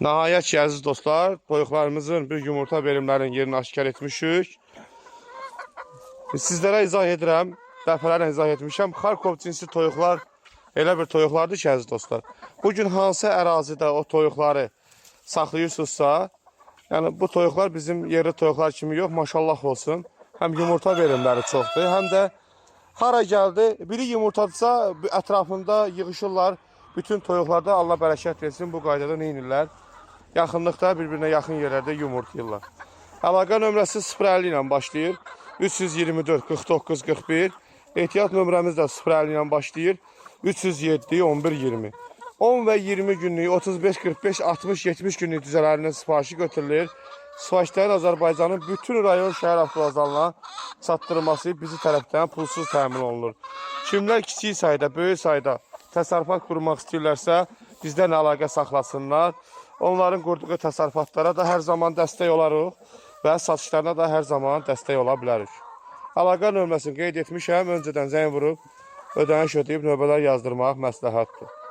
Nəhayət ki, əziz dostlar, toyuqlarımızın bir yumurta verimlərinin yerini aşkar etmişik. Sizlərə izah edirəm, dəfələrlə izah etmişəm. Xarkov cinsi toyuqlar elə bir toyuqlardır ki, əziz dostlar. Bugün hansı ərazidə o toyuqları saxlayırsınızsa, yəni bu toyuqlar bizim yerli toyuqlar kimi yox, maşallah olsun. Həm yumurta verimləri çoxdur, həm də hara gəldi, biri yumurtadırsa ətrafında yığışırlar. Bütün toyuqlarda Allah bərəkət versin, bu qaydada neynirlər? Yaxınlıqda bir-birinə yaxın yerlərdə yumurtlayırlar. Əlaqə nömrəsi 050 ilə başlayır. 324 49 41. Ehtiyat nömrəmiz də 050 ilə başlayır. 307 11 20. 10 və 20 günlük, 35 45 60 70 günlük düzələrinin sifarişi götürülür. Sifarişlərin Azərbaycanın bütün rayon şəhər avtovazlarına çatdırılması bizi tərəfdən pulsuz təmin olunur. Kimlər kiçik sayda, böyük sayda təsərrüfat qurmaq istəyirlərsə, bizdən əlaqə saxlasınlar. Onların qurduğu təsərrüfatlara da hər zaman dəstək olarıq və satışlarına da hər zaman dəstək ola bilərik. Əlaqə nömrəsini qeyd etmişəm, öncədən zəng vurub, ödəniş ödəyib növbələr yazdırmaq məsləhətdir.